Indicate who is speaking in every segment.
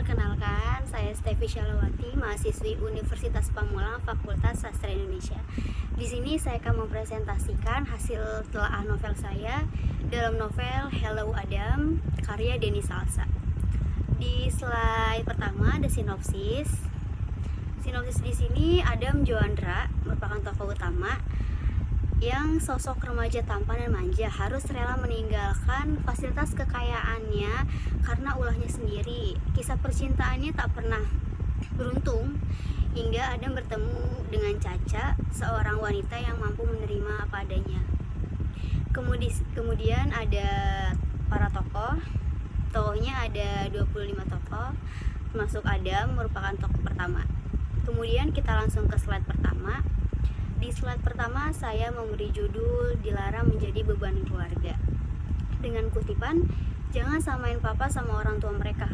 Speaker 1: Perkenalkan, saya Stevi Shalawati, mahasiswi Universitas Pamulang, Fakultas Sastra Indonesia. Di sini saya akan mempresentasikan hasil telaah novel saya dalam novel Hello Adam, karya Denny Salsa. Di slide pertama ada sinopsis. Sinopsis di sini Adam Joandra merupakan tokoh utama yang sosok remaja tampan dan manja harus rela meninggalkan fasilitas kekayaannya karena ulahnya sendiri. Kisah percintaannya tak pernah beruntung hingga Adam bertemu dengan Caca, seorang wanita yang mampu menerima apa adanya. Kemudian ada para tokoh. Tokohnya ada 25 tokoh, termasuk Adam merupakan tokoh pertama. Kemudian kita langsung ke slide pertama. Di slide pertama saya memberi judul Dilarang Menjadi Beban Keluarga dengan kutipan, jangan samain papa sama orang tua mereka.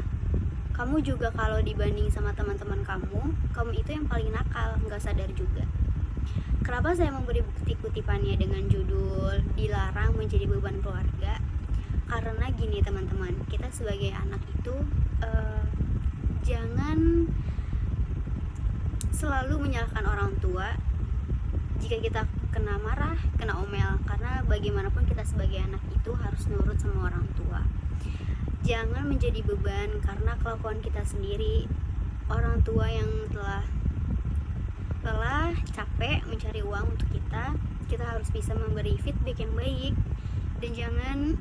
Speaker 1: Kamu juga kalau dibanding sama teman-teman kamu itu yang paling nakal, nggak sadar juga. Kenapa saya memberi bukti kutipannya dengan judul Dilarang Menjadi Beban Keluarga? Karena gini teman-teman, kita sebagai anak itu jangan selalu menyalahkan orang tua jika kita kena marah, kena omel, karena bagaimanapun kita sebagai anak itu harus nurut sama orang tua. Jangan menjadi beban karena kelakuan kita sendiri. Orang tua yang telah lelah, capek mencari uang untuk kita harus bisa memberi feedback yang baik. Dan jangan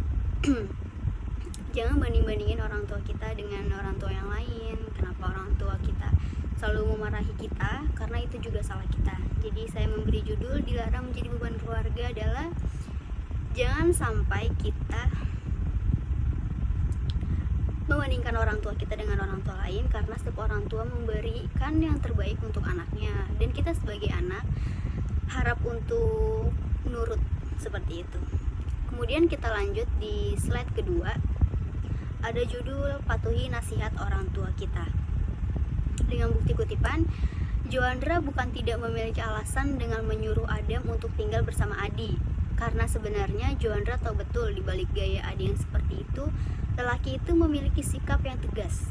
Speaker 1: banding-bandingin orang tua kita dengan orang tua yang lain. Kenapa orang tua kita selalu memarahi kita, karena itu juga salah kita. Jadi saya memberi judul Dilarang Menjadi Beban Keluarga adalah jangan sampai kita membandingkan orang tua kita dengan orang tua lain, karena setiap orang tua memberikan yang terbaik untuk anaknya, dan kita sebagai anak harap untuk nurut seperti itu. Kemudian kita lanjut di slide kedua, ada judul Patuhi Nasihat Orang Tua Kita. Dengan bukti kutipan, Joandra bukan tidak memiliki alasan dengan menyuruh Adam untuk tinggal bersama Adi, karena sebenarnya Joandra tahu betul di balik gaya Adi yang seperti itu, lelaki itu memiliki sikap yang tegas.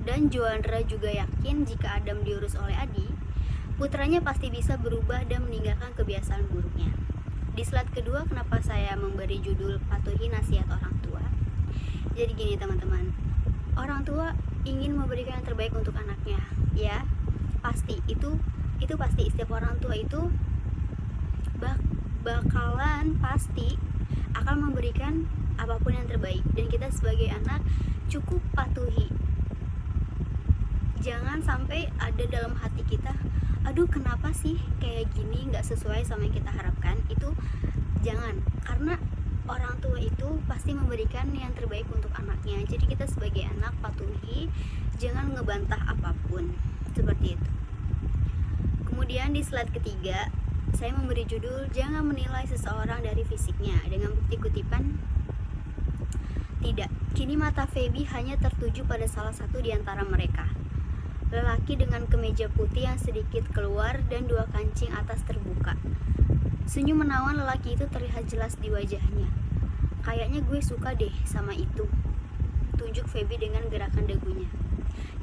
Speaker 1: Dan Joandra juga yakin jika Adam diurus oleh Adi, putranya pasti bisa berubah dan meninggalkan kebiasaan buruknya. Di slide kedua, kenapa saya memberi judul Patuhi Nasihat Orang Tua? Jadi gini teman-teman, orang tua ingin memberikan yang terbaik untuk anaknya, ya pasti itu pasti setiap orang tua itu bakalan pasti akan memberikan apapun yang terbaik, dan kita sebagai anak cukup patuhi. Jangan sampai ada dalam hati kita, aduh kenapa sih kayak gini, nggak sesuai sama yang kita harapkan. Itu jangan, karena orang tua itu pasti memberikan yang terbaik untuk anaknya. Jadi kita sebagai anak patuhi, jangan ngebantah apapun, seperti itu. Kemudian di slide ketiga, saya memberi judul Jangan Menilai Seseorang dari Fisiknya dengan bukti kutipan, tidak, kini mata Feby hanya tertuju pada salah satu di antara mereka. Lelaki dengan kemeja putih yang sedikit keluar dan dua kancing atas terbuka. Senyum menawan lelaki itu terlihat jelas di wajahnya. Kayaknya gue suka deh sama itu, tunjuk Feby dengan gerakan dagunya.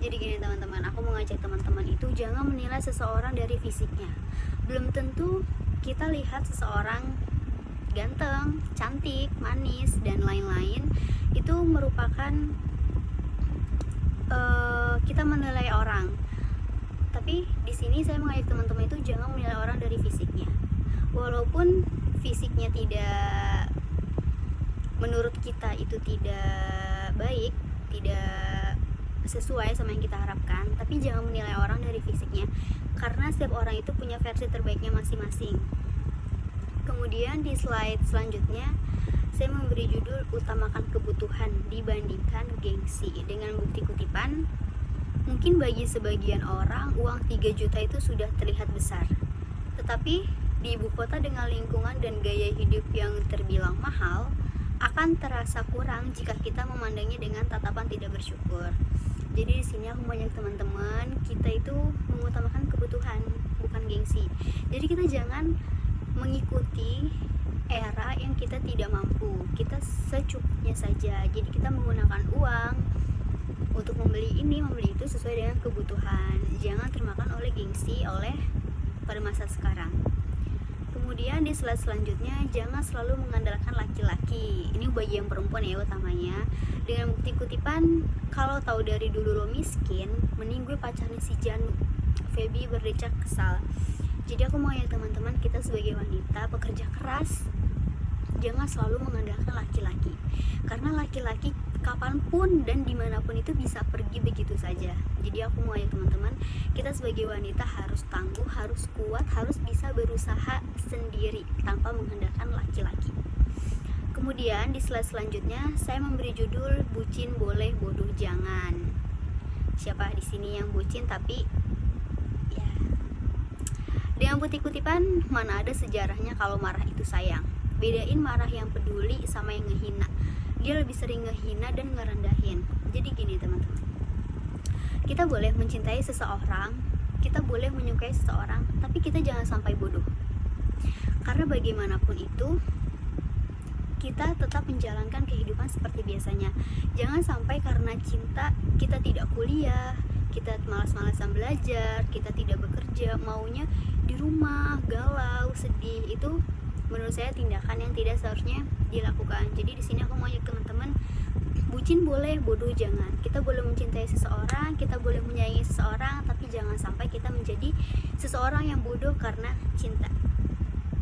Speaker 1: Jadi gini teman-teman, aku mau ngajak teman-teman itu jangan menilai seseorang dari fisiknya. Belum tentu kita lihat seseorang ganteng, cantik, manis, dan lain-lain itu merupakan kita menilai orang. Tapi di sini saya mengajak teman-teman itu jangan menilai orang dari fisiknya. Walaupun fisiknya tidak, menurut kita itu tidak baik, tidak sesuai sama yang kita harapkan, tapi jangan menilai orang dari fisiknya, karena setiap orang itu punya versi terbaiknya masing-masing. Kemudian di slide selanjutnya saya memberi judul Utamakan Kebutuhan Dibandingkan Gengsi dengan bukti kutipan, mungkin bagi sebagian orang uang 3 juta itu sudah terlihat besar, tetapi di ibu kota dengan lingkungan dan gaya hidup yang terbilang mahal akan terasa kurang jika kita memandangnya dengan tatapan tidak bersyukur. Jadi di sini aku banyak teman-teman, kita itu mengutamakan kebutuhan, bukan gengsi. Jadi kita jangan mengikuti era yang kita tidak mampu, kita secukupnya saja. Jadi kita menggunakan uang untuk membeli ini membeli itu sesuai dengan kebutuhan, jangan termakan oleh gengsi pada masa sekarang. Kemudian di slide selanjutnya, jangan selalu mengandalkan laki-laki. Ini bagi yang perempuan ya utamanya. Dengan bukti kutipan, kalau tahu dari dulu lo miskin, mending gue pacarin si Janu. Feby berdecak kesal. Jadi aku mau ya teman-teman, kita sebagai wanita pekerja keras, jangan selalu mengandalkan laki-laki. Karena laki-laki kapanpun dan dimanapun itu bisa pergi begitu saja. Jadi aku mau ya teman-teman, kita sebagai wanita harus tangguh, harus kuat, harus bisa berusaha sendiri tanpa mengandalkan laki-laki. Kemudian di slide selanjutnya saya memberi judul bucin boleh, bodoh jangan. Siapa di sini yang bucin tapi ya. Dengan bukti kutipan, mana ada sejarahnya kalau marah itu sayang. Bedain marah yang peduli sama yang ngehina. Dia lebih sering ngehina dan ngerendahin. Jadi gini teman-teman, kita boleh mencintai seseorang, kita boleh menyukai seseorang, tapi kita jangan sampai bodoh. Karena bagaimanapun itu, kita tetap menjalankan kehidupan seperti biasanya. Jangan sampai karena cinta kita tidak kuliah, kita malas-malasan belajar, kita tidak bekerja, maunya di rumah, galau, sedih. Itu menurut saya tindakan yang tidak seharusnya dilakukan. Jadi di sini aku mau ajak teman-teman, bucin boleh, bodoh jangan. Kita boleh mencintai seseorang, kita boleh menyayangi seseorang, tapi jangan sampai kita menjadi seseorang yang bodoh karena cinta.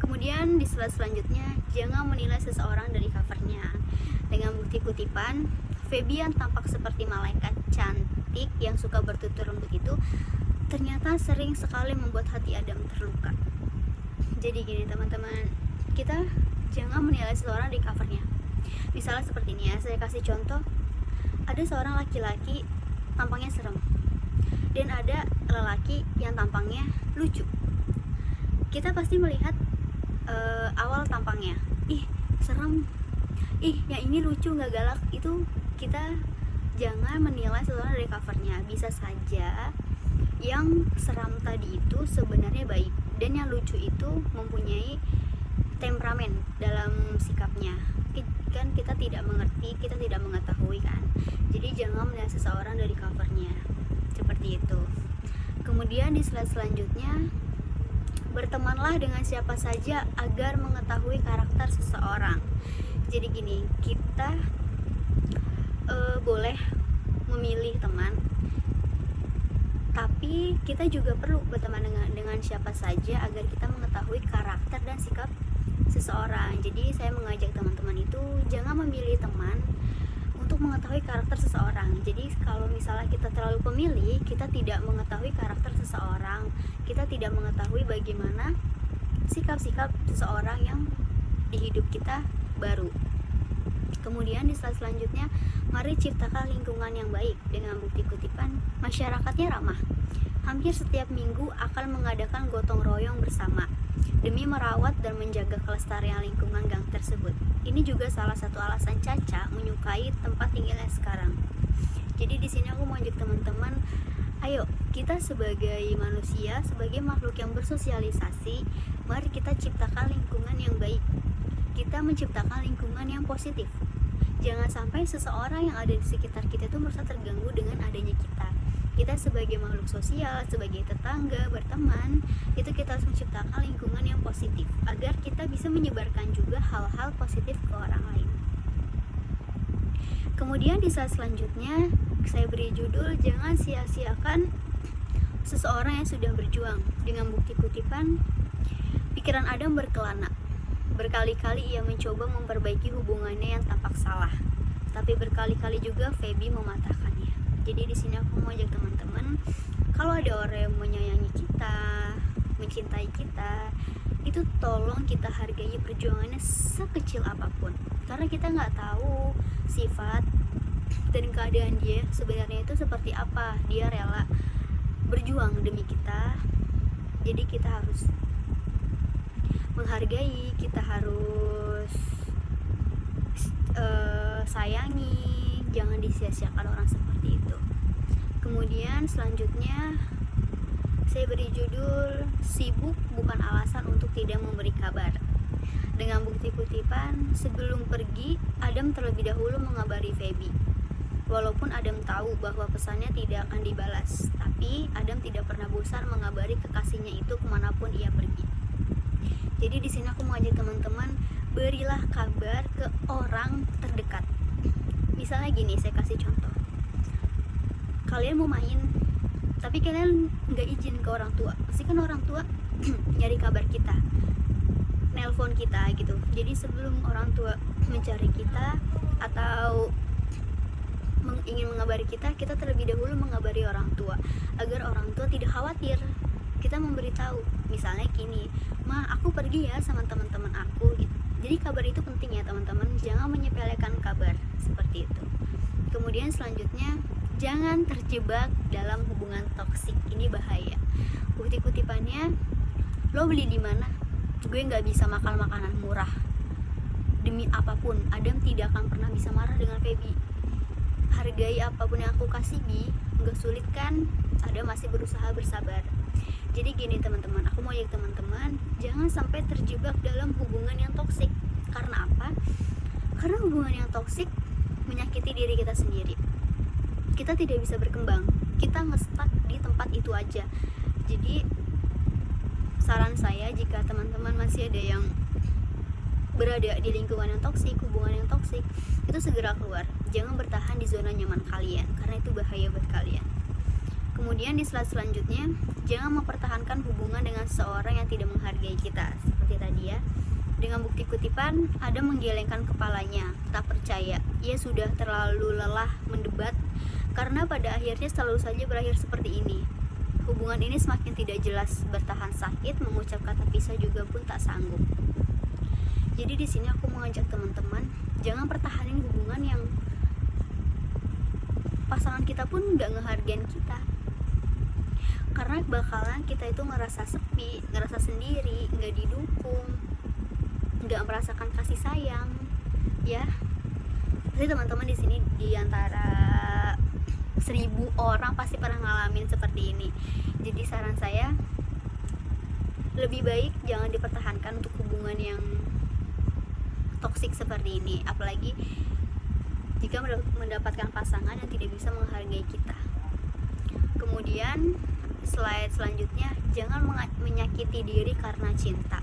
Speaker 1: Kemudian di slide selanjutnya, jangan menilai seseorang dari covernya. Dengan bukti kutipan, Feby yang tampak seperti malaikat cantik yang suka bertutur lembut itu ternyata sering sekali membuat hati Adam terluka. Jadi gini teman-teman, kita jangan menilai seseorang di covernya. Misalnya seperti ini ya, saya kasih contoh. Ada seorang laki-laki tampangnya serem, dan ada lelaki yang tampangnya lucu. Kita pasti melihat awal tampangnya, ih serem, ih yang ini lucu nggak galak. Itu kita jangan menilai seseorang dari covernya. Bisa saja yang seram tadi itu sebenarnya baik, dan yang lucu itu mempunyai temperamen dalam sikapnya. Kan kita tidak mengerti, kita tidak mengetahui kan. Jadi jangan melihat seseorang dari covernya seperti itu. Kemudian di slide selanjutnya, bertemanlah dengan siapa saja agar mengetahui karakter seseorang. Jadi gini, kita boleh memilih teman, tapi kita juga perlu berteman dengan siapa saja agar kita mengetahui karakter dan sikap seseorang. Jadi saya mengajak teman-teman itu jangan memilih teman untuk mengetahui karakter seseorang. Jadi kalau misalnya kita terlalu pemilih, kita tidak mengetahui karakter seseorang, kita tidak mengetahui bagaimana sikap-sikap seseorang yang di hidup kita baru. Kemudian di slide selanjutnya, mari ciptakan lingkungan yang baik. Dengan bukti kutipan, masyarakatnya ramah. Hampir setiap minggu akan mengadakan gotong royong bersama demi merawat dan menjaga kelestarian lingkungan gang tersebut. Ini juga salah satu alasan Caca menyukai tempat tinggalnya sekarang. Jadi di sini aku mau ajak teman-teman, ayo kita sebagai manusia, sebagai makhluk yang bersosialisasi, mari kita ciptakan lingkungan yang baik. Kita menciptakan lingkungan yang positif. Jangan sampai seseorang yang ada di sekitar kita itu merasa terganggu dengan adanya kita. Kita sebagai makhluk sosial, sebagai tetangga, berteman, itu kita harus menciptakan lingkungan yang positif agar kita bisa menyebarkan juga hal-hal positif ke orang lain. Kemudian di slide selanjutnya, saya beri judul jangan sia-siakan seseorang yang sudah berjuang. Dengan bukti kutipan, pikiran Adam berkelana. Berkali-kali ia mencoba memperbaiki hubungannya yang tampak salah, tapi berkali-kali juga Feby mematahkannya. Jadi di sini aku mau ajak teman-teman, kalau ada orang yang menyayangi kita, mencintai kita, itu tolong kita hargai perjuangannya sekecil apapun. Karena kita nggak tahu sifat dan keadaan dia sebenarnya itu seperti apa. Dia rela berjuang demi kita, jadi kita harus menghargai, kita harus sayangi, jangan disia-siakan orang seperti itu. Kemudian selanjutnya saya beri judul sibuk bukan alasan untuk tidak memberi kabar. Dengan bukti kutipan, sebelum pergi Adam terlebih dahulu mengabari Feby. Walaupun Adam tahu bahwa pesannya tidak akan dibalas, tapi Adam tidak pernah bosan mengabari kekasihnya itu kemanapun ia pergi. Jadi di sini aku mengajak teman-teman, berilah kabar ke orang terdekat. Misalnya gini, saya kasih contoh. Kalian mau main, tapi kalian nggak izin ke orang tua. Pasti kan orang tua nyari kabar kita, nelpon kita gitu. Jadi sebelum orang tua mencari kita atau ingin mengabari kita terlebih dahulu mengabari orang tua, agar orang tua tidak khawatir. Kita memberitahu, misalnya gini, ma aku pergi ya sama teman-teman aku gitu. Jadi kabar itu penting ya teman-teman, jangan menyepelekan kabar seperti itu. Kemudian selanjutnya, jangan terjebak dalam hubungan toksik, ini bahaya. Bukti kutipannya, lo beli di mana? Gue nggak bisa makan makanan murah. Demi apapun, Adam tidak akan pernah bisa marah dengan Feby. Hargai apapun yang aku kasih, Bi. Nggak sulit kan? Adam masih berusaha bersabar. Jadi gini teman-teman, aku mau ajak teman-teman, jangan sampai terjebak dalam hubungan yang toksik. Karena apa? Karena hubungan yang toksik menyakiti diri kita sendiri. Kita tidak bisa berkembang, kita nge-stuck di tempat itu aja. Jadi saran saya, jika teman-teman masih ada yang berada di lingkungan yang toksik, hubungan yang toksik, itu segera keluar. Jangan bertahan di zona nyaman kalian, karena itu bahaya buat kalian. Kemudian di slide selanjutnya, jangan mempertahankan hubungan dengan seseorang yang tidak menghargai kita. Seperti tadi ya, dengan bukti kutipan, Adam menggelengkan kepalanya, tak percaya. Ia sudah terlalu lelah mendebat, karena pada akhirnya selalu saja berakhir seperti ini. Hubungan ini semakin tidak jelas, bertahan sakit, mengucap kata pisah juga pun tak sanggup. Jadi di sini aku mengajak teman-teman, jangan pertahanin hubungan yang pasangan kita pun nggak ngehargain kita. Karena bakalan kita itu ngerasa sepi, ngerasa sendiri, nggak didukung, nggak merasakan kasih sayang, ya. Pasti teman-teman di sini di antara 1000 orang pasti pernah ngalamin seperti ini. Jadi saran saya, lebih baik jangan dipertahankan untuk hubungan yang toksik seperti ini, apalagi jika mendapatkan pasangan yang tidak bisa menghargai kita. Kemudian slide selanjutnya, jangan menyakiti diri karena cinta.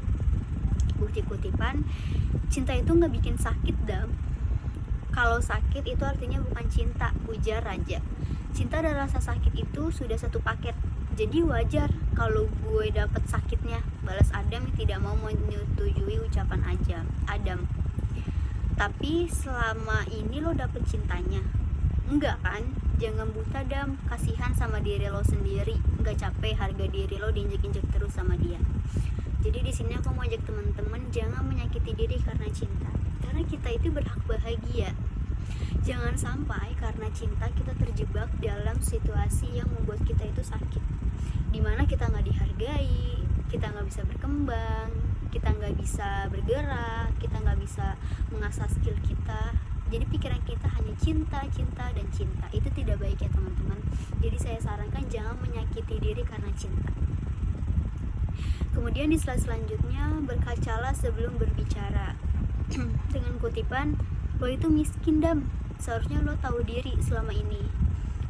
Speaker 1: Bukti kutipan, cinta itu nggak bikin sakit, Dam. Kalau sakit itu artinya bukan cinta, ujar Raja. Cinta dan rasa sakit itu sudah satu paket. Jadi wajar kalau gue dapet sakitnya, balas Adam yang tidak mau menyetujui ucapan Adam. Tapi selama ini lo dapet cintanya, enggak kan? Jangan buta, Dam, kasihan sama diri lo sendiri. Enggak capek harga diri lo diinjek-injek terus sama dia. Jadi di sini aku mau ajak teman-teman, jangan menyakiti diri karena cinta. Karena kita itu berhak bahagia. Jangan sampai karena cinta kita terjebak dalam situasi yang membuat kita itu sakit, dimana kita nggak dihargai, kita nggak bisa berkembang, kita nggak bisa bergerak, kita nggak bisa mengasah skill kita. Jadi pikiran kita hanya cinta, cinta, dan cinta. Itu tidak baik ya teman-teman. Jadi saya sarankan jangan menyakiti diri karena cinta. Kemudian di slide selanjutnya, berkacalah sebelum berbicara. Dengan kutipan, lo itu miskin, Dam. Seharusnya lo tahu diri selama ini.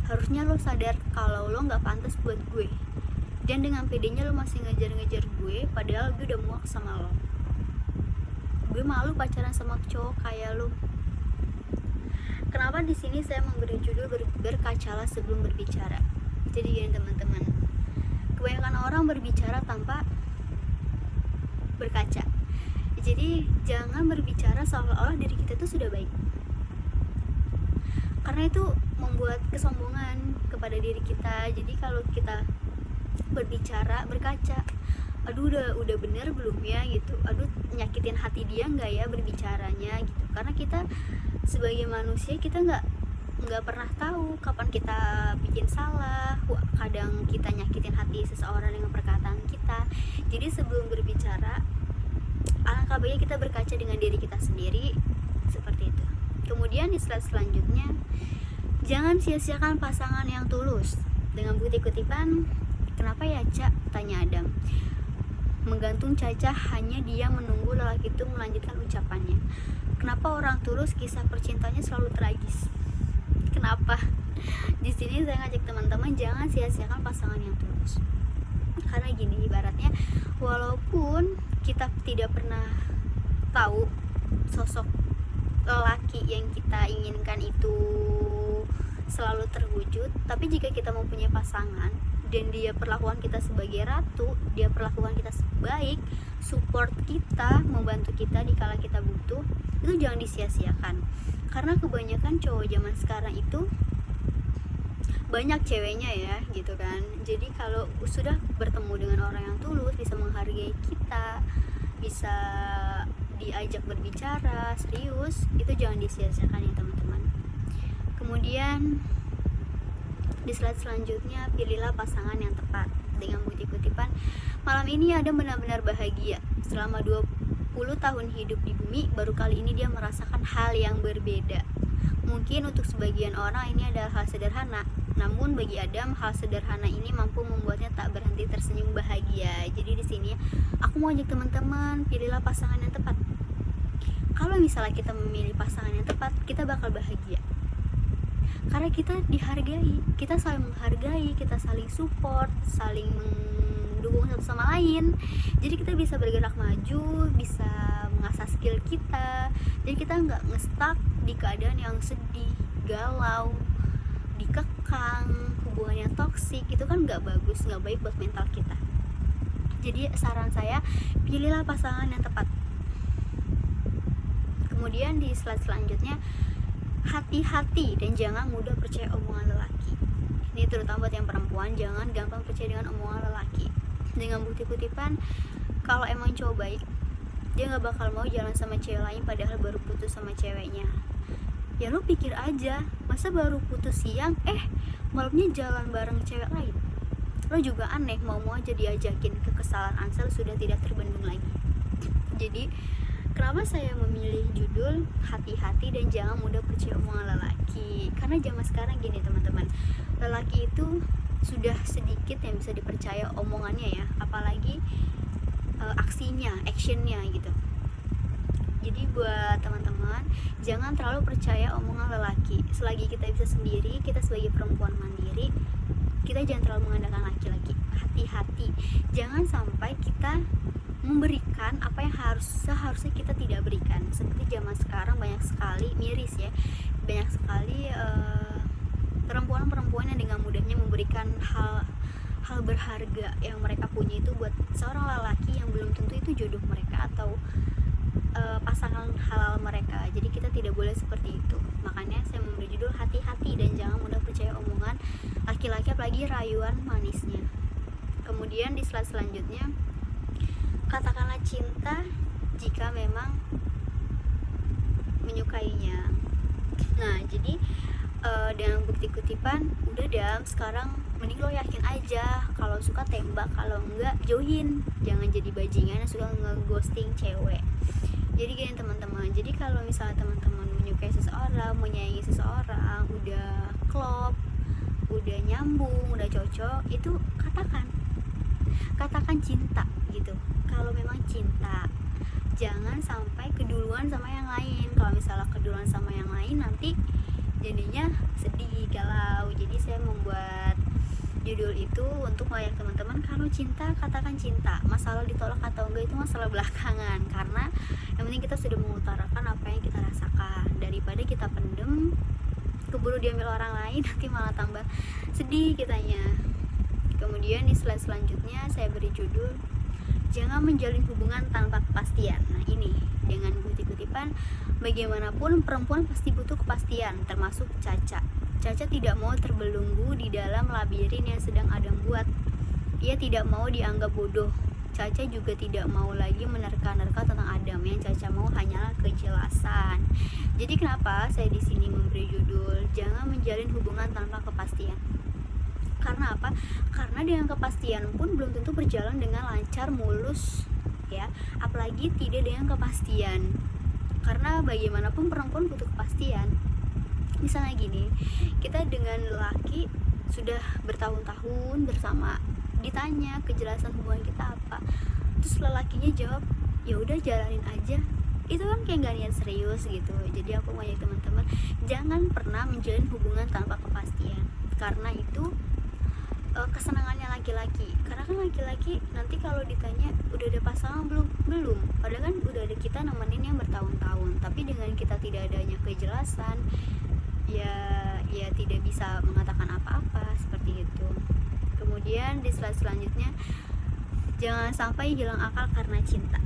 Speaker 1: Harusnya lo sadar kalau lo gak pantas buat gue. Dan dengan pedenya lo masih ngejar-ngejar gue, padahal gue udah muak sama lo. Gue malu pacaran sama cowok kayak lo. Kenapa di sini saya memberi judul berkacalah sebelum berbicara? Jadi gini teman-teman, kebanyakan orang berbicara tanpa berkaca. Jadi jangan berbicara seolah-olah diri kita itu sudah baik, karena itu membuat kesombongan kepada diri kita. Jadi kalau kita berbicara berkaca, aduh udah bener belum ya gitu, aduh nyakitin hati dia nggak ya berbicaranya gitu. Karena kita sebagai manusia, kita nggak pernah tahu kapan kita bikin salah. Kadang kita nyakitin hati seseorang dengan perkataan kita. Jadi sebelum berbicara, alangkah baiknya kita berkaca dengan diri kita sendiri, seperti itu. Kemudian di slide selanjutnya, jangan sia-siakan pasangan yang tulus. Dengan bukti kutipan, kenapa ya Ca? Tanya Adam. Menggantung Caca, hanya dia menunggu lelaki itu melanjutkan ucapannya. Kenapa orang tulus kisah percintaannya selalu tragis? kenapa? Di sini saya ngajak teman-teman jangan sia-siakan pasangan yang tulus. Karena gini, ibaratnya walaupun kita tidak pernah tahu sosok lelaki yang kita inginkan itu selalu terwujud, tapi jika kita mempunyai pasangan dan dia perlakukan kita sebagai ratu, dia perlakukan kita sebaik, support kita, membantu kita di kala kita butuh, itu jangan disia-siakan. Karena kebanyakan cowok zaman sekarang itu banyak ceweknya ya gitu kan. Jadi kalau sudah bertemu dengan orang yang tulus, bisa menghargai kita, bisa diajak berbicara serius, itu jangan disia-siakan ya teman-teman. Kemudian di slide selanjutnya, pilihlah pasangan yang tepat. Dengan bukti kutipan, malam ini Adam benar-benar bahagia. Selama 20 tahun hidup di bumi, baru kali ini dia merasakan hal yang berbeda. Mungkin untuk sebagian orang ini adalah hal sederhana, namun bagi Adam hal sederhana ini mampu membuatnya tak berhenti tersenyum bahagia. Jadi di sini aku mau ajak teman-teman, pilihlah pasangan yang tepat. Kalau misalnya kita memilih pasangan yang tepat, kita bakal bahagia. Karena kita dihargai, kita saling menghargai, kita saling support, saling mendukung satu sama lain. Jadi kita bisa bergerak maju, bisa mengasah skill kita. Jadi kita nggak ngestak di keadaan yang sedih, galau, dikekang, hubungannya toksik. Itu kan nggak bagus, nggak baik buat mental kita. Jadi saran saya, pilihlah pasangan yang tepat. Kemudian di slide selanjutnya, hati-hati dan jangan mudah percaya omongan lelaki. Ini terutama buat yang perempuan, jangan gampang percaya dengan omongan lelaki. Dengan bukti kutipan, kalau emang cowok baik, dia gak bakal mau jalan sama cewek lain padahal baru putus sama ceweknya. Ya lu pikir aja, masa baru putus siang, malamnya jalan bareng cewek lain. Lo juga aneh, mau-mau aja diajakin. Kekesalan Ansel sudah tidak terbendung lagi. Jadi kenapa saya memilih judul hati-hati dan jangan mudah percaya omongan lelaki? Karena zaman sekarang gini teman-teman, lelaki itu sudah sedikit yang bisa dipercaya omongannya ya, apalagi aksinya, actionnya gitu. Jadi buat teman-teman, jangan terlalu percaya omongan lelaki. Selagi kita bisa sendiri, kita sebagai perempuan mandiri, kita jangan terlalu mengandalkan laki-laki. Hati-hati, jangan sampai kita memberikan apa yang seharusnya kita tidak berikan. Seperti zaman sekarang banyak sekali, miris ya, banyak sekali perempuan-perempuan yang dengan mudahnya memberikan hal berharga yang mereka punya itu buat seorang lelaki yang belum tentu itu jodoh mereka atau pasangan halal mereka. Jadi kita tidak boleh seperti itu. Makanya saya memberi judul hati-hati dan jangan mudah percaya omongan laki-laki, apalagi rayuan manisnya. Kemudian di slide selanjutnya, katakanlah cinta jika memang menyukainya. Nah, jadi dengan bukti kutipan, udah Dam, sekarang mending lo yakin aja. Kalau suka tembak, kalau enggak jauhin. Jangan jadi bajingan yang suka ngeghosting cewek. Jadi gini teman-teman, jadi kalau misalnya teman-teman menyukai seseorang, menyayangi seseorang, udah klop, udah nyambung, udah cocok, itu katakan cinta gitu. Kalau memang cinta, jangan sampai keduluan sama yang lain. Kalau misalnya keduluan sama yang lain, nanti jadinya sedih, galau. Jadi saya membuat judul itu untuk mengajak teman-teman, kalau cinta katakan cinta. Masalah ditolak atau enggak itu masalah belakangan, karena yang penting kita sudah mengutarakan apa yang kita rasakan. Daripada kita pendem, keburu diambil orang lain, nanti malah tambah sedih kitanya. Kemudian di slide selanjutnya saya beri judul jangan menjalin hubungan tanpa kepastian. Nah ini dengan bukti kutipan, bagaimanapun perempuan pasti butuh kepastian, termasuk Caca. Caca tidak mau terbelenggu di dalam labirin yang sedang Adam buat. Ia tidak mau dianggap bodoh. Caca juga tidak mau lagi menerka-nerka tentang Adam. Yang Caca mau hanyalah kejelasan. Jadi kenapa saya di sini memberi judul jangan menjalin hubungan tanpa kepastian? Karena apa? Karena dengan kepastian pun belum tentu berjalan dengan lancar, mulus ya, apalagi tidak dengan kepastian. Karena bagaimanapun perempuan butuh kepastian. Misalnya gini, kita dengan laki sudah bertahun-tahun bersama, ditanya kejelasan hubungan kita apa, terus lelakinya jawab ya udah jalanin aja, itu kan kayak gak niat serius gitu. Jadi aku ngajak teman-teman jangan pernah menjalin hubungan tanpa kepastian, karena itu kesenangannya laki-laki. Karena kan laki-laki nanti kalau ditanya udah ada pasangan belum, padahal kan udah ada kita nemenin yang bertahun-tahun, tapi dengan kita tidak adanya kejelasan ya tidak bisa mengatakan apa-apa seperti itu. Kemudian di slide selanjutnya, jangan sampai hilang akal karena cinta.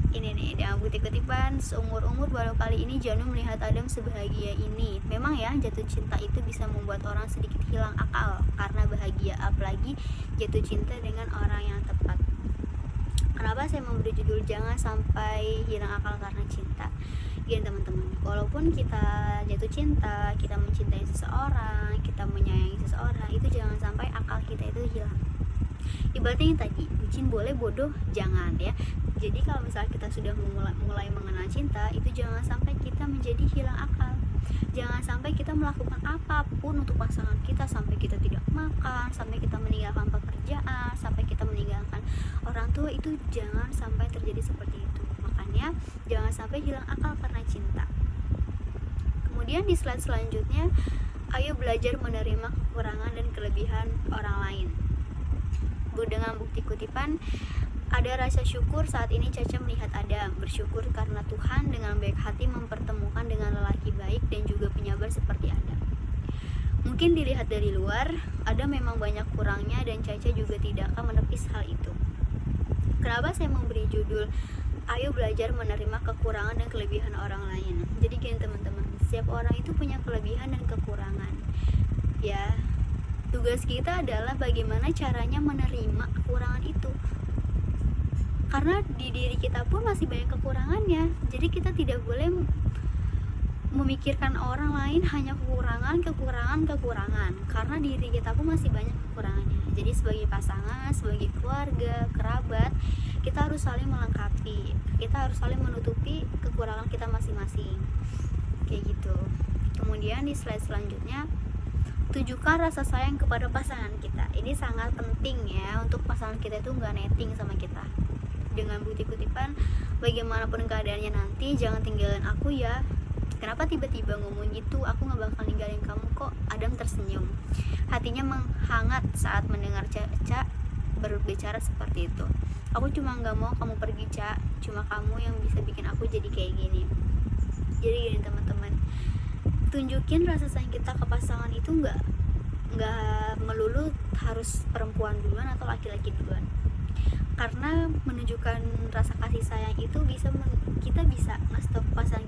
Speaker 1: Ini nih, dengan bukti kutipan, seumur-umur baru kali ini Janu melihat Adam sebahagia ini. Memang ya, jatuh cinta itu bisa membuat orang sedikit hilang akal karena bahagia, apalagi jatuh cinta dengan orang yang tepat. Kenapa saya memberi judul jangan sampai hilang akal karena cinta? Gini teman-teman, walaupun kita jatuh cinta, kita mencintai seseorang, kita menyayangi seseorang, itu jangan sampai akal kita itu hilang. Ibaratnya yang tadi, bucin boleh, bodoh jangan ya. Jadi kalau misalnya kita sudah mulai mengenal cinta, itu jangan sampai kita menjadi hilang akal. Jangan sampai kita melakukan apapun untuk pasangan kita, sampai kita tidak makan, sampai kita meninggalkan pekerjaan, sampai kita meninggalkan orang tua, itu jangan sampai terjadi seperti itu. Makanya jangan sampai hilang akal karena cinta. Kemudian di slide selanjutnya, ayo belajar menerima kekurangan dan kelebihan orang lain. Dengan bukti kutipan, ada rasa syukur saat ini Caca melihat Adam. Bersyukur karena Tuhan dengan baik hati mempertemukan dengan lelaki baik dan juga penyabar seperti Adam. Mungkin dilihat dari luar, Adam memang banyak kurangnya dan Caca juga tidak akan menepis hal itu. Kenapa saya memberi judul ayo belajar menerima kekurangan dan kelebihan orang lain? Jadi gini teman-teman, setiap orang itu punya kelebihan dan kekurangan. Ya, tugas kita adalah bagaimana caranya menerima kekurangan itu. Karena di diri kita pun masih banyak kekurangannya. Jadi kita tidak boleh memikirkan orang lain hanya kekurangan. Karena diri kita pun masih banyak kekurangannya. Jadi sebagai pasangan, sebagai keluarga, kerabat, kita harus saling melengkapi. Kita harus saling menutupi kekurangan kita masing-masing. Kayak gitu. Kemudian di slide selanjutnya, tunjukkan rasa sayang kepada pasangan kita. Ini sangat penting ya, untuk pasangan kita itu nggak netting sama kita. Dengan bukti kutipan, bagaimanapun keadaannya nanti, jangan tinggalin aku ya. Kenapa tiba-tiba ngomong gitu? Aku nggak bakal ninggalin kamu kok. Adam tersenyum, hatinya menghangat saat mendengar Caca berbicara seperti itu. Aku cuma nggak mau kamu pergi, Ca. Cuma kamu yang bisa bikin aku jadi kayak gini. Jadi gini teman-teman, tunjukin rasa sayang kita ke pasangan itu nggak melulu harus perempuan duluan atau laki-laki duluan. Karena menunjukkan rasa kasih sayang itu kita bisa ngasih tau pasangan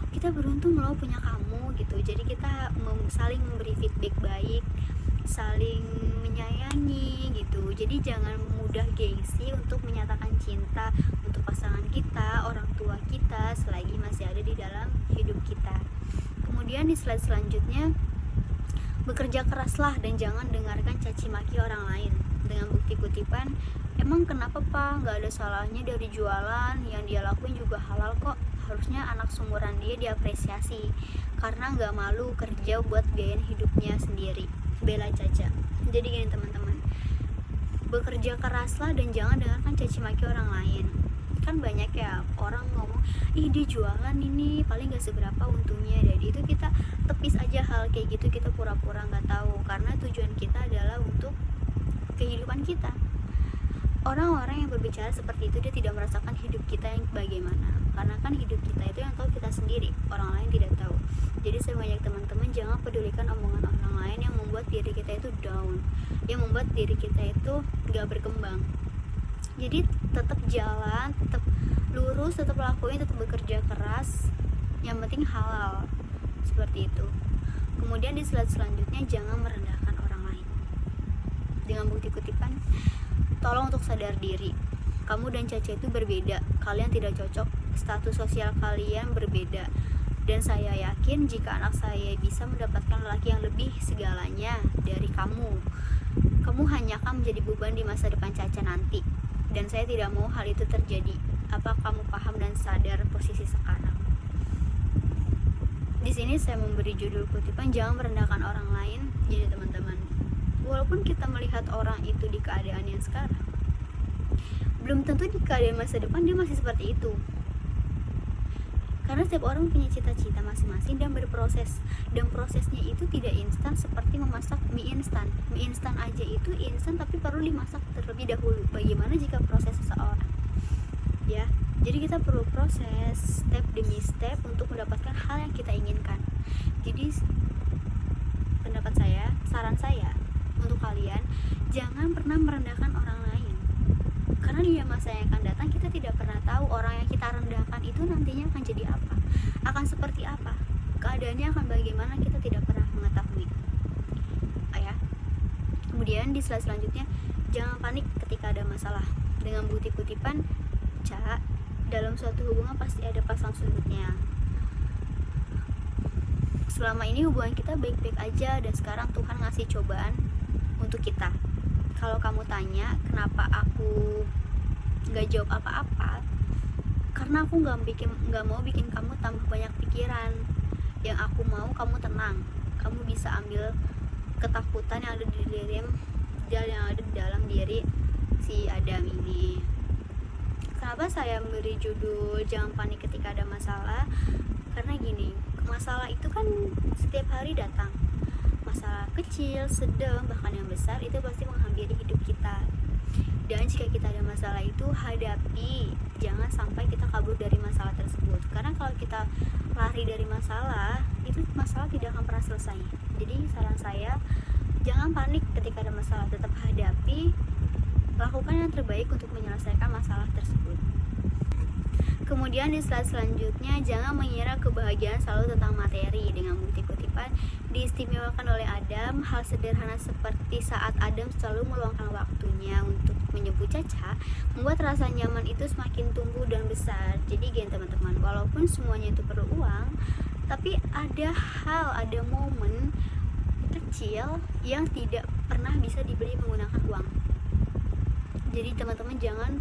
Speaker 1: kita beruntung loh punya kamu gitu. Jadi kita saling memberi feedback baik, saling menyayangi gitu. Jadi jangan mudah gengsi untuk menyatakan cinta untuk pasangan kita, orang tua kita selagi masih ada di dalam hidup kita. Kemudian di slide selanjutnya, bekerja keraslah dan jangan dengarkan caci maki orang lain. Dengan bukti kutipan, emang kenapa Pak? Gak ada salahnya dari jualan, yang dia lakuin juga halal kok. Harusnya anak seumuran dia diapresiasi karena gak malu kerja buat biayain hidupnya sendiri. Bella Caca. Jadi gini teman-teman, bekerja keraslah dan jangan dengarkan caci maki orang lain. Kan banyak ya orang ngomong, ih dia jualan ini paling gak seberapa untungnya. Dan itu kita tepis aja hal kayak gitu, kita pura-pura gak tahu. Karena tujuan kita adalah untuk kehidupan kita. Orang-orang yang berbicara seperti itu, dia tidak merasakan hidup kita yang bagaimana. Karena kan hidup kita itu yang tahu kita sendiri, orang lain tidak tahu. Jadi saya mengajak teman-teman jangan pedulikan omongan orang lain yang membuat diri kita itu down, yang membuat diri kita itu gak berkembang. Jadi tetap jalan, tetap lurus, tetap lakuin, tetap bekerja keras, yang penting halal, seperti itu. Kemudian di slide selanjutnya, jangan merendahkan orang lain. Dengan bukti kutipan, tolong untuk sadar diri. Kamu dan Caca itu berbeda, kalian tidak cocok, status sosial kalian berbeda. Dan saya yakin jika anak saya bisa mendapatkan lelaki yang lebih segalanya dari kamu hanya akan menjadi beban di masa depan Caca nanti. Dan saya tidak mau hal itu terjadi. Apa kamu paham dan sadar posisi sekarang? Di sini saya memberi judul kutipan jangan merendahkan orang lain. Jadi teman-teman, walaupun kita melihat orang itu di keadaan yang sekarang, belum tentu di keadaan masa depan dia masih seperti itu. Karena setiap orang punya cita-cita masing-masing dan berproses, dan prosesnya itu tidak instan seperti memasak mie instan. Mie instan aja itu instan tapi perlu dimasak terlebih dahulu. Bagaimana jika proses seseorang? Ya, jadi kita perlu proses step demi step untuk mendapatkan hal yang kita inginkan. Jadi pendapat saya, saran saya untuk kalian, jangan pernah merendahkan orang lain. Karena di masa yang akan datang kita tidak pernah tahu orang yang kita rendahkan itu nantinya akan jadi apa, akan seperti apa, keadaannya akan bagaimana, kita tidak pernah mengetahui. Ya. Kemudian di slide selanjutnya, jangan panik ketika ada masalah. Dengan bukti kutipan, dalam suatu hubungan pasti ada pasang surutnya. Selama ini hubungan kita baik-baik aja, dan sekarang Tuhan ngasih cobaan untuk kita. Kalau kamu tanya kenapa aku gak jawab apa-apa, karena aku gak mau bikin kamu tambah banyak pikiran. Yang aku mau kamu tenang, kamu bisa ambil ketakutan yang ada di dalam diri si Adam ini. Kenapa saya memberi judul jangan panik ketika ada masalah? Karena gini, masalah itu kan setiap hari datang. Masalah kecil, sedang, bahkan yang besar itu pasti menghampiri hidup kita. Dan jika kita ada masalah itu, hadapi. Jangan sampai kita kabur dari masalah tersebut. Karena kalau kita lari dari masalah, itu masalah tidak akan pernah selesai. Jadi saran saya, jangan panik ketika ada masalah, tetap hadapi. Lakukan yang terbaik untuk menyelesaikan masalah tersebut. Kemudian di slide selanjutnya, jangan mengira kebahagiaan selalu tentang materi. Dengan bukti kutipan, diistimewakan oleh Adam, hal sederhana seperti saat Adam selalu meluangkan waktunya untuk menjemput Caca, membuat rasa nyaman itu semakin tumbuh dan besar. Jadi gini teman-teman, walaupun semuanya itu perlu uang, tapi ada momen kecil yang tidak pernah bisa dibeli menggunakan uang. Jadi teman-teman jangan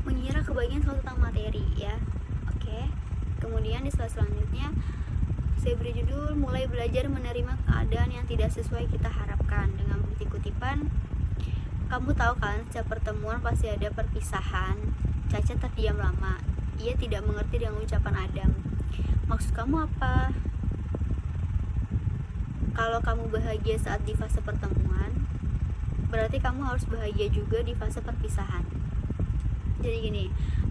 Speaker 1: mengira kebahagiaan selalu tentang materi ya. Oke. Kemudian di slide selanjutnya saya beri judul mulai belajar menerima keadaan yang tidak sesuai kita harapkan. Dengan bukti kutipan, kamu tahu kan setiap pertemuan pasti ada perpisahan. Caca terdiam lama. Ia tidak mengerti dengan ucapan Adam. Maksud kamu apa? Kalau kamu bahagia saat di fase pertemuan, berarti kamu harus bahagia juga di fase perpisahan. Jadi gini,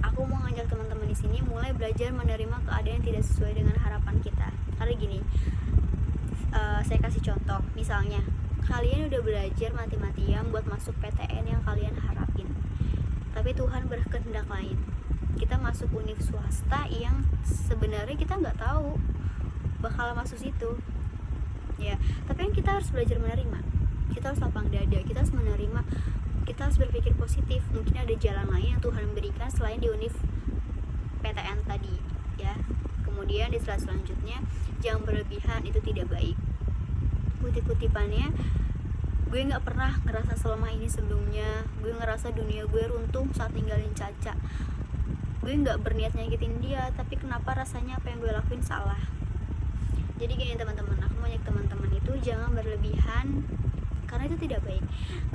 Speaker 1: aku mau ngajak teman-teman di sini mulai belajar menerima keadaan yang tidak sesuai dengan harapan kita. Karena gini, saya kasih contoh, misalnya kalian udah belajar mati-matian buat masuk PTN yang kalian harapin, tapi Tuhan berkehendak lain. Kita masuk univ swasta yang sebenarnya kita nggak tahu bakal masuk situ, ya. Tapi kan kita harus belajar menerima. Kita harus lapang dada, kita harus menerima. Kita harus berpikir positif, mungkin ada jalan lain yang Tuhan berikan selain di univ PTN tadi ya. Kemudian di slide selanjutnya, jangan berlebihan, itu tidak baik. Kutipannya, gue gak pernah ngerasa selama ini sebelumnya. Gue ngerasa dunia gue runtuh saat ninggalin Caca. Gue gak berniat nyakitin dia, tapi kenapa rasanya apa yang gue lakuin salah. Jadi gini teman-teman, aku mau ngajak teman-teman itu jangan berlebihan, karena itu tidak baik.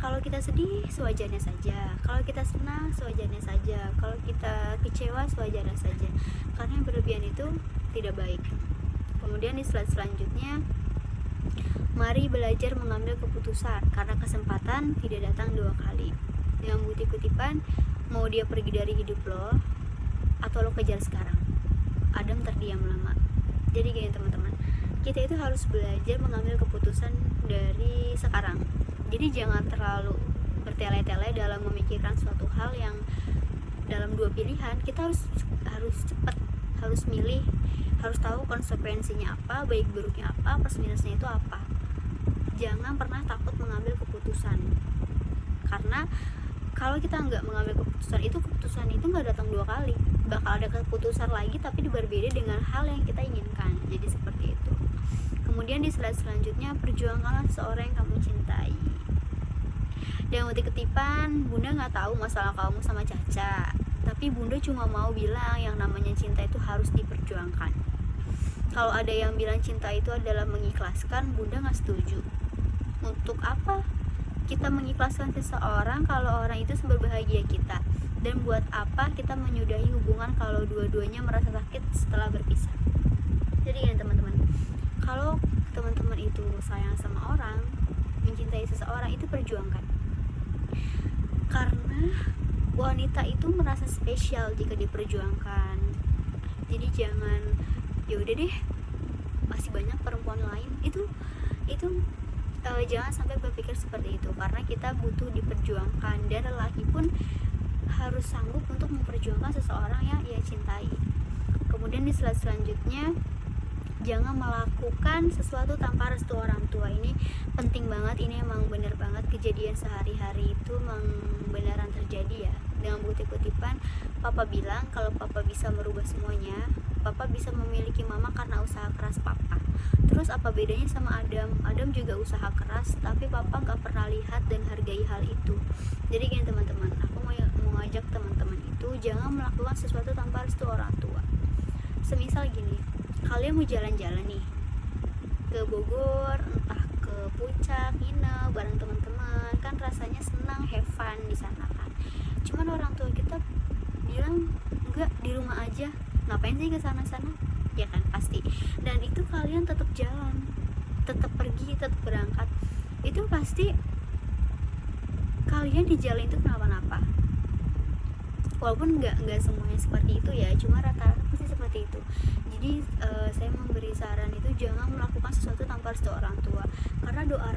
Speaker 1: Kalau kita sedih, sewajarnya saja. Kalau kita senang, sewajarnya saja. Kalau kita kecewa, sewajarnya saja. Karena yang berlebihan itu tidak baik. Kemudian di slide selanjutnya, mari belajar mengambil keputusan, karena kesempatan tidak datang 2 kali. Dengan bukti kutipan, mau dia pergi dari hidup lo, atau lo kejar sekarang. Adam terdiam lama. Jadi gini teman-teman, kita itu harus belajar mengambil keputusan dari sekarang. Jadi jangan terlalu bertele-tele dalam memikirkan suatu hal yang dalam 2 pilihan. Kita harus cepat, harus milih, harus tahu konsekuensinya apa, baik buruknya apa, plus minusnya itu apa. Jangan pernah takut mengambil keputusan, karena kalau kita nggak mengambil keputusan itu nggak datang 2 kali. Bakal ada keputusan lagi tapi berbeda dengan hal yang kita inginkan. Jadi seperti itu. Kemudian di slide selanjutnya, perjuangkanlah seorang yang kamu cintai. Dan bukti kutipan, Bunda nggak tahu masalah kamu sama Caca, tapi Bunda cuma mau bilang yang namanya cinta itu harus diperjuangkan. Kalau ada yang bilang cinta itu adalah mengikhlaskan, Bunda nggak setuju. Untuk apa kita mengikhlaskan seseorang kalau orang itu sumber bahagia kita? Dan buat apa kita menyudahi hubungan kalau dua-duanya merasa sakit setelah berpisah? Jadi ya teman-teman, kalau teman-teman itu sayang sama orang, mencintai seseorang, itu perjuangkan. Karena wanita itu merasa spesial jika diperjuangkan. Jadi jangan, ya udah deh, masih banyak perempuan lain. Itu jangan sampai berpikir seperti itu, karena kita butuh diperjuangkan, dan lelaki pun harus sanggup untuk memperjuangkan seseorang yang ia cintai. Kemudian di slide selanjutnya, jangan melakukan sesuatu tanpa restu orang tua. Ini penting banget, ini emang bener banget, kejadian sehari-hari itu emang beneran terjadi ya. Dengan bukti kutipan, papa bilang kalau papa bisa merubah semuanya, papa bisa memiliki mama karena usaha keras papa. Terus apa bedanya sama Adam? Adam juga usaha keras, tapi papa gak pernah lihat dan hargai hal itu. Jadi gini teman-teman, aku mau ngajak teman-teman itu jangan melakukan sesuatu tanpa restu orang tua. Semisal gini, kalian mau jalan-jalan nih ke Bogor, entah ke Puncak, nginep bareng teman-teman, kan rasanya senang, have fun di sana kan. Cuman orang tua kita bilang enggak, di rumah aja, ngapain sih ke sana-sana, ya kan pasti. Dan itu kalian tetap jalan, tetap pergi, tetap berangkat, itu pasti kalian di jalan itu kenapa-napa. Walaupun nggak semuanya seperti itu ya, cuma rata-rata pasti seperti itu. Jadi saya memberi saran itu jangan melakukan sesuatu tanpa restu orang tua, karena doa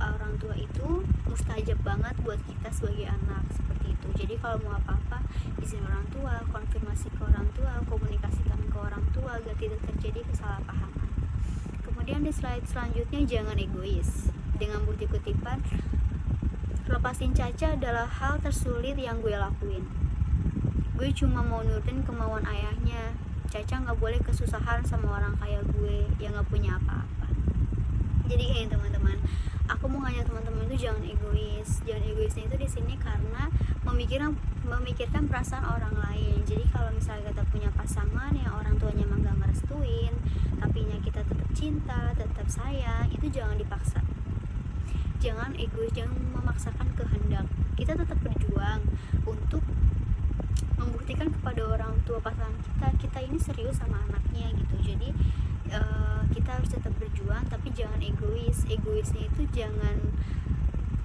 Speaker 1: orang tua itu mustajab banget buat kita sebagai anak, seperti itu. Jadi kalau mau apa-apa, izin orang tua, konfirmasi ke orang tua, komunikasikan ke orang tua agar tidak terjadi kesalahpahaman. Kemudian di slide selanjutnya, jangan egois. Dengan bukti kutipan, lepasin Caca adalah hal tersulit yang gue lakuin. Gue cuma mau nurutin kemauan ayahnya. Caca gak boleh kesusahan sama orang kayak gue yang gak punya apa-apa. Jadi kayak teman-teman, aku mau ngajak teman-teman itu jangan egois. Jangan egoisnya itu di sini karena memikirkan perasaan orang lain. Jadi kalau misalnya kita punya pasangan yang orang tuanya emang gak ngerestuin, tapi kita tetap cinta, tetap sayang, itu jangan dipaksa. Jangan egois, jangan memaksakan kehendak. Kita tetap berjuang untuk membuktikan kepada orang tua pasangan kita ini serius sama anaknya gitu. Jadi kita harus tetap berjuang, tapi jangan egois. Egoisnya itu jangan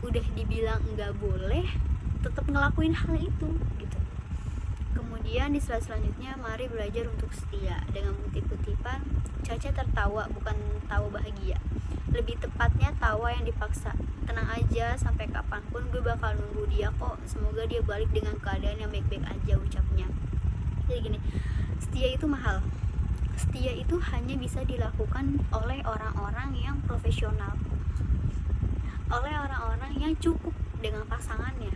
Speaker 1: udah dibilang nggak boleh tetap ngelakuin hal itu gitu. Kemudian di slide selanjutnya, mari belajar untuk setia. Dengan bukti kutipan, Caca tertawa bukan tawa bahagia, lebih tepatnya tawa yang dipaksa. Tenang aja, sampai kapanpun gue bakal nunggu dia kok. Semoga dia balik dengan keadaan yang baik-baik aja, ucapnya. Jadi gini, setia itu mahal. Setia itu hanya bisa dilakukan oleh orang-orang yang profesional, oleh orang-orang yang cukup dengan pasangannya.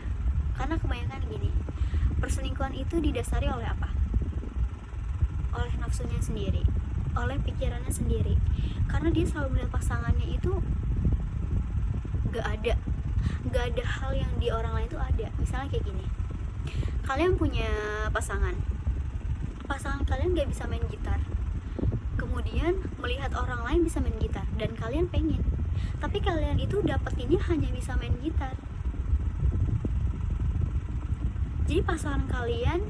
Speaker 1: Karena kebanyakan gini, perselingkuhan itu didasari oleh apa? Oleh nafsunya sendiri, oleh pikirannya sendiri. Karena dia selalu melihat pasangannya itu gak ada hal yang di orang lain itu ada. Misalnya kayak gini, kalian punya pasangan kalian gak bisa main gitar, kemudian melihat orang lain bisa main gitar dan kalian pengen, tapi kalian itu dapetinnya hanya bisa main gitar. Jadi pasangan kalian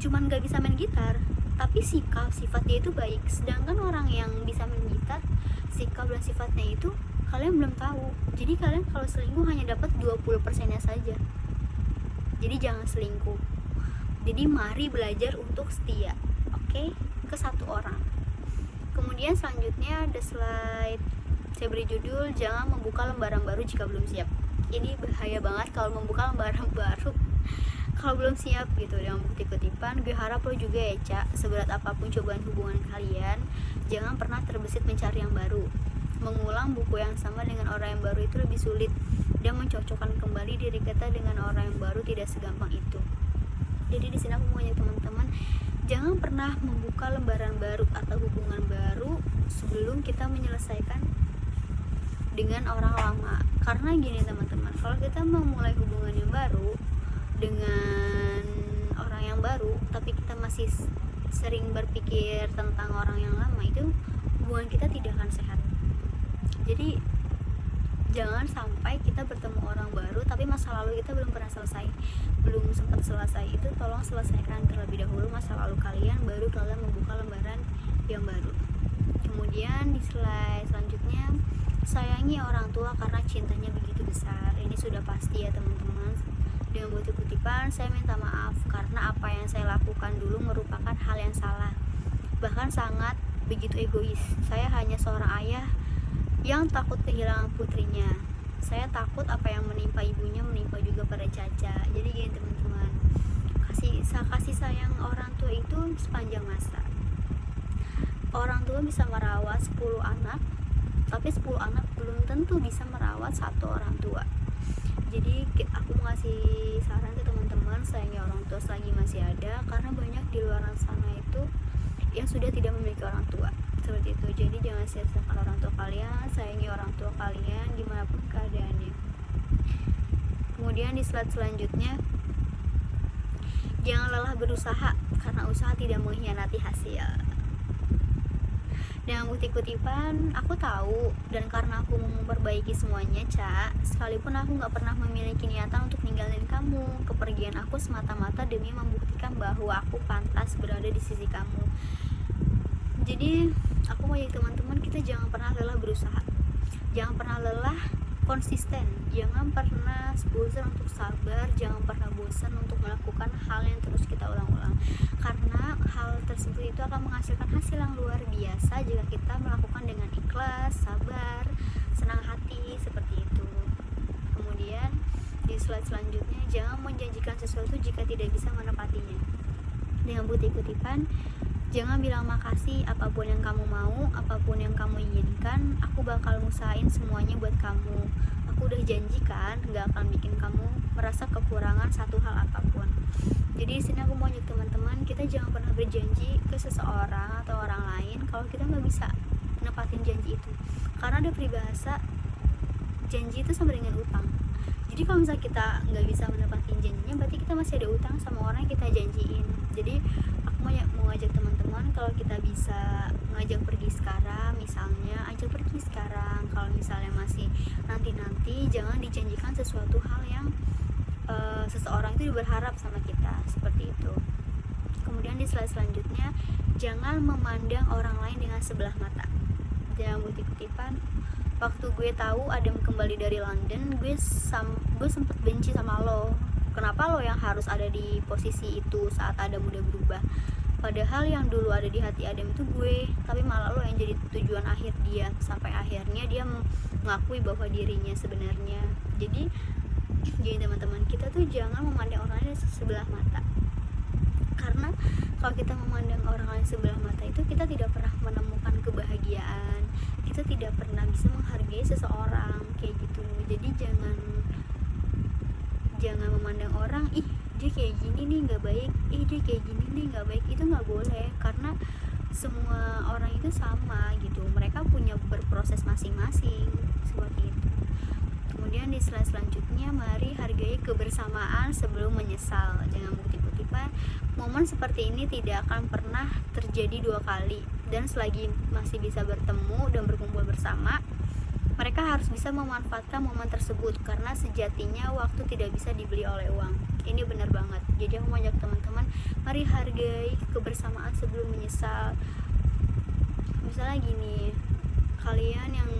Speaker 1: cuman gak bisa main gitar, tapi sifat dia itu baik. Sedangkan orang yang bisa main gitar, sikap dan sifatnya itu kalian belum tahu. Jadi kalian kalau selingkuh hanya dapat 20%-nya saja. Jadi jangan selingkuh. Jadi mari belajar untuk setia, oke? Ke satu orang. Kemudian selanjutnya ada slide, saya beri judul, jangan membuka lembaran baru jika belum siap. Ini bahaya banget kalau membuka lembaran baru kalau belum siap gitu. Dengan bukti kutipan, gue harap lo juga ya Cak, seberat apapun cobaan hubungan kalian, jangan pernah terbesit mencari yang baru. Mengulang buku yang sama dengan orang yang baru itu lebih sulit, dan mencocokkan kembali diri kita dengan orang yang baru tidak segampang itu. Jadi di sini aku mau ngajak teman-teman, jangan pernah membuka lembaran baru atau hubungan baru sebelum kita menyelesaikan dengan orang lama. Karena gini teman-teman, kalau kita mau mulai hubungan yang baru dengan orang yang baru, tapi kita masih sering berpikir tentang orang yang lama, itu hubungan kita tidak akan sehat. Jadi Jangan sampai kita bertemu orang baru tapi masa lalu kita belum pernah selesai, belum sempat selesai. Itu tolong selesaikan terlebih dahulu masa lalu kalian, baru kalian membuka lembaran yang baru. Kemudian di slide selanjutnya, sayangi orang tua karena cintanya begitu besar. Ini sudah pasti ya teman-teman. Dengan butir kutipan, saya minta maaf karena apa yang saya lakukan dulu merupakan hal yang salah, bahkan sangat begitu egois. Saya hanya seorang ayah yang takut kehilangan putrinya. Saya takut apa yang menimpa ibunya menimpa juga pada Caca. Jadi gini teman-teman, kasih sayang orang tua itu sepanjang masa. Orang tua bisa merawat 10 anak, tapi 10 anak belum tentu bisa merawat satu orang tua. Jadi aku mau ngasih saran ke teman-teman, sayangi orang tua selagi masih ada, karena banyak di luar sana itu yang sudah tidak memiliki orang tua seperti itu. Jadi jangan sia-siakan orang tua kalian, sayangi orang tua kalian dimanapun keadaannya. Kemudian di slide selanjutnya, jangan lelah berusaha karena usaha tidak mengkhianati hasil. Dengan bukti kutipan, aku tahu dan karena aku mau memperbaiki semuanya, sekalipun aku gak pernah memiliki niatan untuk ninggalin kamu. Kepergian aku semata-mata demi membuktikan bahwa aku pantas berada di sisi kamu. Jadi aku mau jadi teman-teman, kita jangan pernah lelah berusaha, jangan pernah lelah konsisten, jangan pernah bosan untuk sabar, jangan pernah bosan untuk melakukan hal yang terus kita ulang-ulang, karena hal tersebut itu akan menghasilkan hasil yang luar biasa jika kita melakukan dengan ikhlas, sabar, senang hati, seperti itu. Kemudian di slide selanjutnya, jangan menjanjikan sesuatu jika tidak bisa menepatinya. Dengan bukti kutipan, jangan bilang makasih, apapun yang kamu mau, apapun yang kamu inginkan, aku bakal ngusahain semuanya buat kamu. Aku udah janjikan gak akan bikin kamu merasa kekurangan satu hal apapun. Jadi di sini aku mau ajak teman-teman, kita jangan pernah berjanji ke seseorang atau orang lain kalau kita nggak bisa nepatin janji itu. Karena ada peribahasa, janji itu sama dengan utang. Jadi kalau misalnya kita nggak bisa menepatin janjinya, berarti kita masih ada utang sama orang yang kita janjiin. Jadi aku mau ngajak teman-teman, kalau kita bisa ngajak pergi sekarang, misalnya ajak pergi sekarang. Kalau misalnya masih nanti, jangan dijanjikan sesuatu hal yang seseorang itu berharap sama kita, seperti itu. Kemudian di slide selanjutnya, jangan memandang orang lain dengan sebelah mata. Jangan bukti kutipan, waktu gue tahu Adam kembali dari London, gue sempet benci sama lo. Kenapa lo yang harus ada di posisi itu saat Adam udah berubah? Padahal yang dulu ada di hati Adam itu gue, tapi malah lo yang jadi tujuan akhir dia, sampai akhirnya dia mengakui bahwa dirinya sebenarnya. Jadi teman-teman, kita tuh jangan memandang orang lain sebelah mata, karena kalau kita memandang orang lain sebelah mata itu kita tidak pernah menemukan kebahagiaan, kita tidak pernah bisa menghargai seseorang kayak gitu. Jadi jangan memandang orang, ih dia kayak gini nih nggak baik, dia kayak gini nih nggak baik. Itu nggak boleh, karena semua orang itu sama gitu, mereka punya berproses masing-masing seperti itu. Kemudian di slide selanjutnya, mari hargai kebersamaan sebelum menyesal. Jangan bukti kutipan, momen seperti ini tidak akan pernah terjadi dua kali, dan selagi masih bisa bertemu dan berkumpul bersama, mereka harus bisa memanfaatkan momen tersebut, karena sejatinya waktu tidak bisa dibeli oleh uang. Ini benar banget. Jadi aku mengajak teman-teman, mari hargai kebersamaan sebelum menyesal. Misalnya gini, kalian yang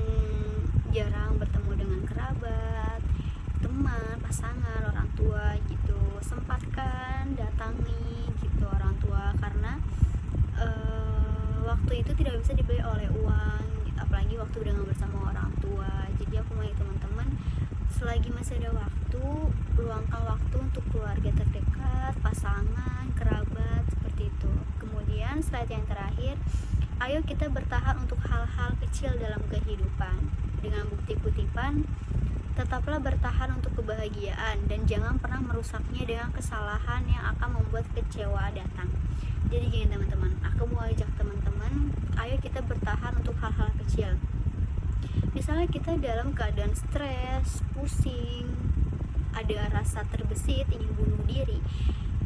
Speaker 1: jarang bertemu dengan kerabat, teman, pasangan, orang tua gitu, sempatkan datangi gitu orang tua, karena waktu itu tidak bisa dibeli oleh uang, apalagi waktu dengan bersama orang tua. Jadi aku mau teman-teman, selagi masih ada waktu, luangkan waktu untuk keluarga terdekat, pasangan, kerabat, seperti itu. Kemudian slide yang terakhir, ayo kita bertahan untuk hal-hal kecil dalam kehidupan. Dengan bukti kutipan, tetaplah bertahan untuk kebahagiaan dan jangan pernah merusaknya dengan kesalahan yang akan membuat kecewa datang. Jadi gini teman-teman, aku mau ajak teman-teman, ayo kita bertahan untuk hal-hal kecil. Misalnya kita dalam keadaan stres, pusing, ada rasa terbesit, ingin bunuh diri,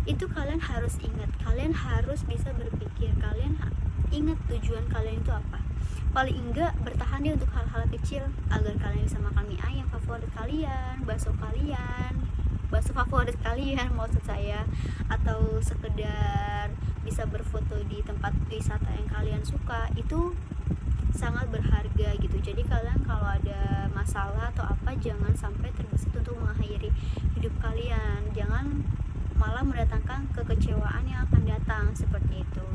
Speaker 1: itu kalian harus ingat, kalian harus bisa berpikir, kalian ingat tujuan kalian itu apa. paling enggak bertahan deh untuk hal-hal kecil agar kalian bisa makan mie ayam favorit kalian, bakso favorit kalian maksud saya, atau sekedar bisa berfoto di tempat wisata yang kalian suka. Itu sangat berharga gitu. Jadi kalian kalau ada masalah atau apa, jangan sampai terbesit untuk mengakhiri hidup kalian, jangan malah mendatangkan kekecewaan yang akan datang, seperti itu.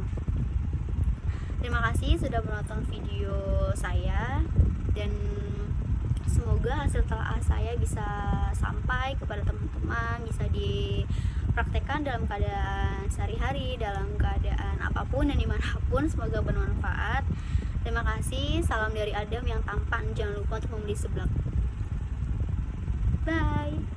Speaker 1: Terima kasih sudah menonton video saya, dan semoga hasil telaah saya bisa sampai kepada teman-teman, bisa dipraktekkan dalam keadaan sehari-hari, dalam keadaan apapun dan dimanapun. Semoga bermanfaat. Terima kasih. Salam dari Adam yang tampan. Jangan lupa untuk membeli seblak. Bye.